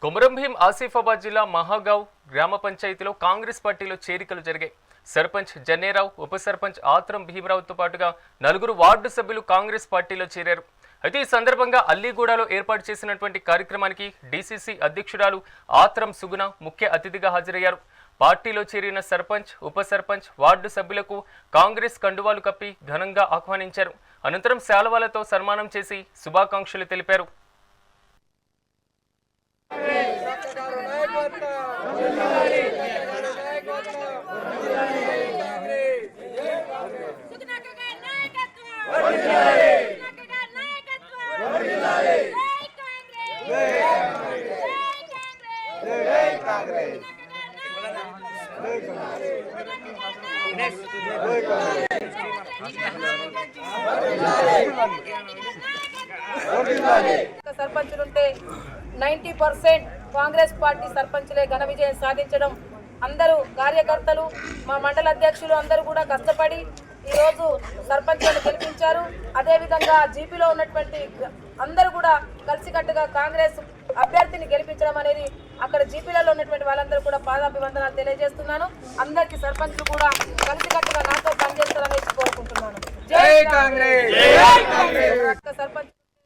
కొమరం భీం ఆసిఫాబాద్ జిల్లా మహాగావ్ గ్రామ పంచాయతీలో కాంగ్రెస్ పార్టీలో చేరికలు జరిగాయి. సర్పంచ్ జన్నేరావు, ఉప సర్పంచ్ ఆత్రం భీమరావుతో పాటుగా 4 వార్డు సభ్యులు కాంగ్రెస్ పార్టీలో చేరారు. అయితే ఈ సందర్భంగా అల్లీగూడలో ఏర్పాటు చేసినటువంటి కార్యక్రమానికి డీసీసీ అధ్యక్షురాలు ఆత్రం సుగుణ ముఖ్య అతిథిగా హాజరయ్యారు. పార్టీలో చేరిన సర్పంచ్, ఉప సర్పంచ్, వార్డు సభ్యులకు కాంగ్రెస్ కండువాలు కప్పి ఘనంగా ఆహ్వానించారు. అనంతరం శాలువాలతో సన్మానం చేసి శుభాకాంక్షలు తెలిపారు. సర్పంచులుంటే 90% కాంగ్రెస్ పార్టీ సర్పంచులే ఘన విజయం సాధించడం, అందరూ కార్యకర్తలు, మా మండల అధ్యక్షులు అందరూ కూడా కష్టపడి ఈరోజు సర్పంచులను గెలిపించారు. అదేవిధంగా జీపీలో ఉన్నటువంటి అందరూ కూడా కలిసికట్టుగా కాంగ్రెస్ అభ్యర్థిని గెలిపించడం అనేది అక్కడ జీపీలలో ఉన్నటువంటి వాళ్ళందరూ కూడా పాదాభివందనాలు తెలియజేస్తున్నాను. అందరికీ సర్పంచులు కూడా కలిసికట్టుగా నాతో పనిచేస్తారని కోరుకుంటున్నాను. జై కాంగ్రెస్.